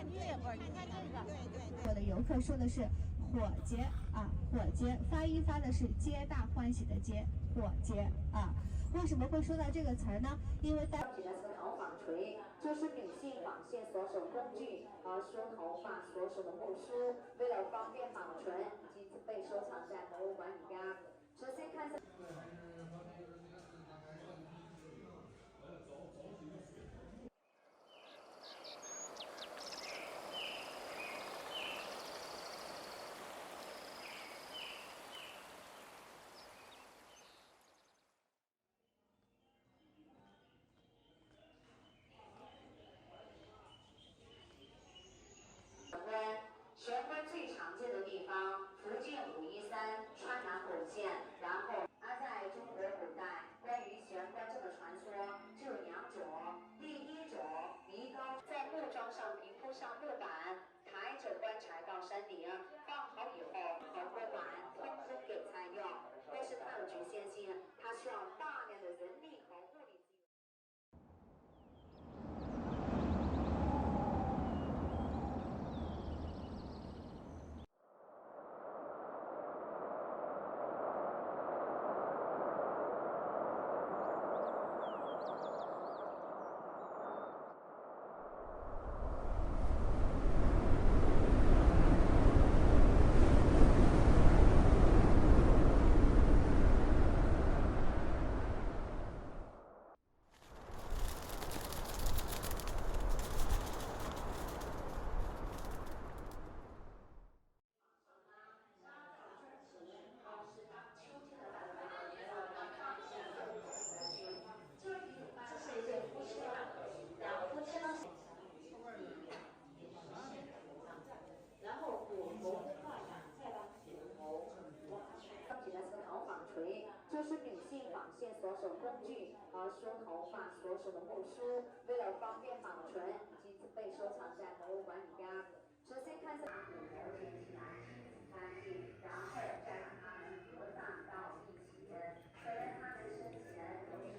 看这会儿，你看这个。我的游客说的是火节啊，火节发音发的是皆大欢喜的皆，火节啊。为什么会说到这个词儿呢？因为举的是头纺锤，就是女性纺线所手工具和梳头发所使的木梳，为了方便保存，以及被收藏在博物馆里边。首先看一下。玄关最常见的地方，福建513川南古县，然后在中国古代，关于玄关这个传说就有2种。第一种，迷高在木桩上平铺上木板，抬着棺材到山顶，放好以后和木板通风给菜用。但是它有局限性，它需要大量的人力和物力资源。头纺锤就是女性纺线所手工具和梳头发所使的木梳，为了方便保存，以及被收藏在博物馆里边。首先看一下骨头捡起来干净，然后再把它们合葬到一起。虽然它们生前都是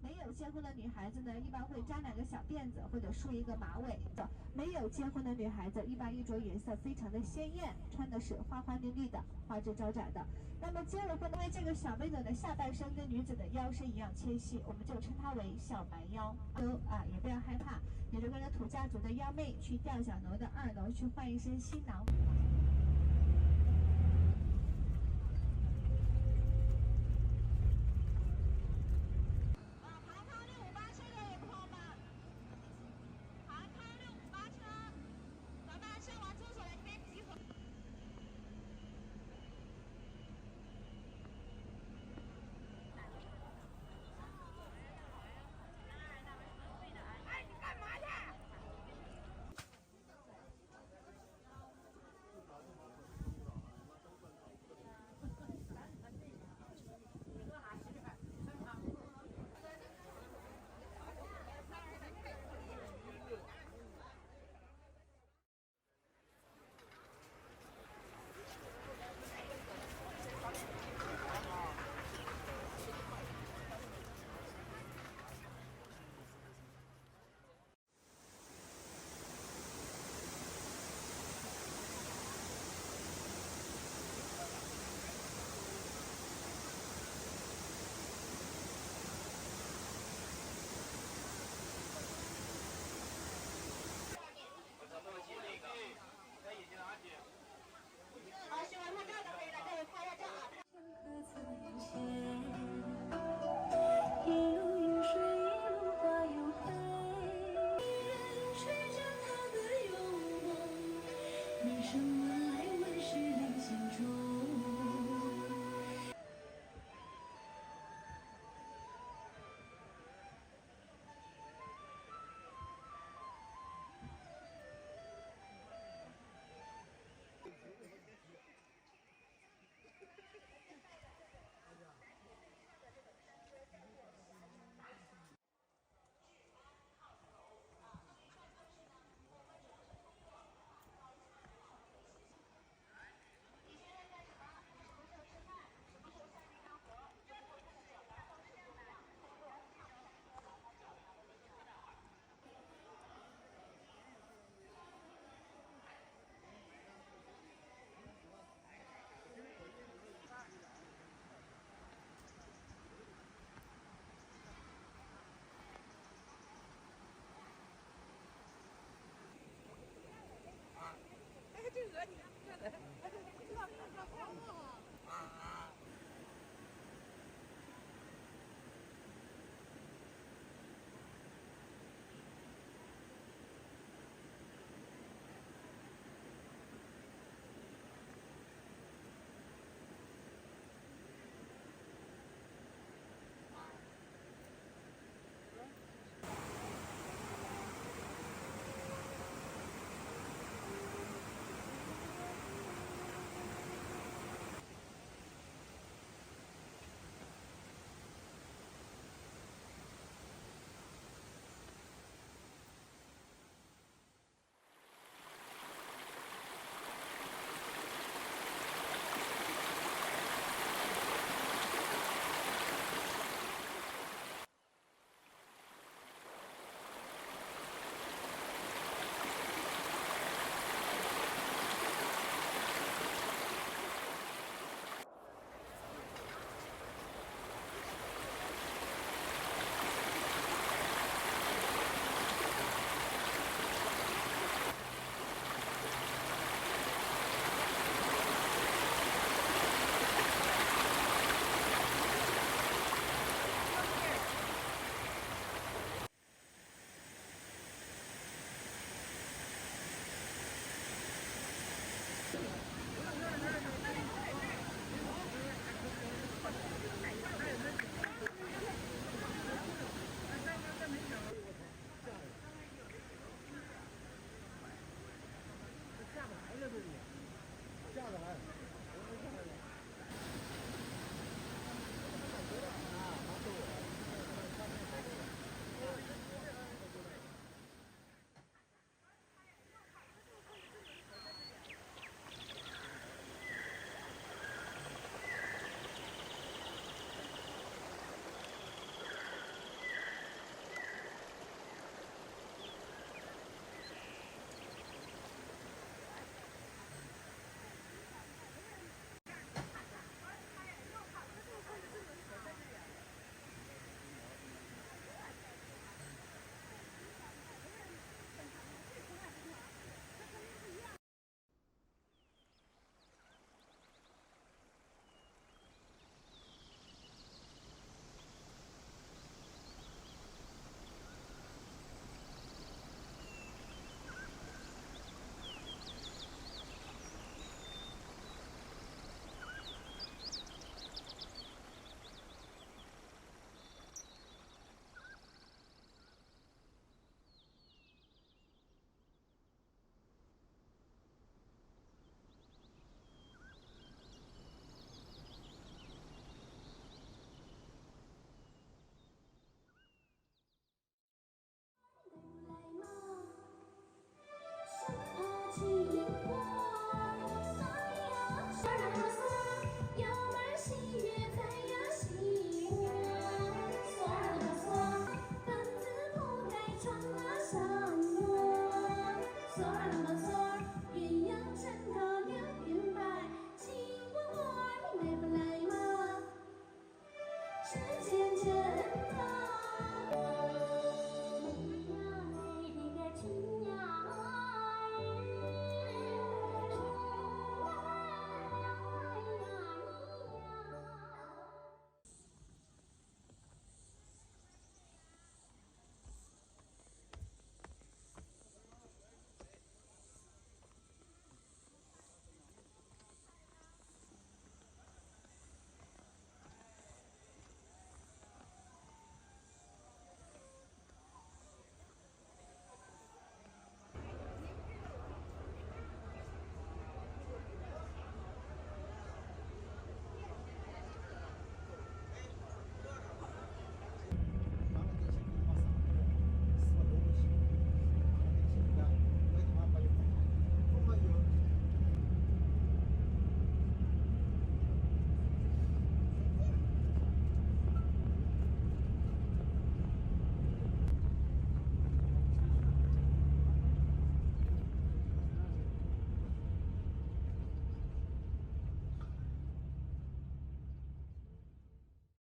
没有结婚的女孩子呢，一般会扎2个小辫子或者梳一个马尾的。没有结婚的女孩子一般衣着颜色非常的鲜艳，穿的是花花绿绿的、花枝招展的。那么结了婚，因为这个小妹子的下半身跟女子的腰身一样纤细，我们就称她为小蛮腰。也不要害怕，你就跟着土家族的幺妹去吊脚楼的2楼去换一身新郎。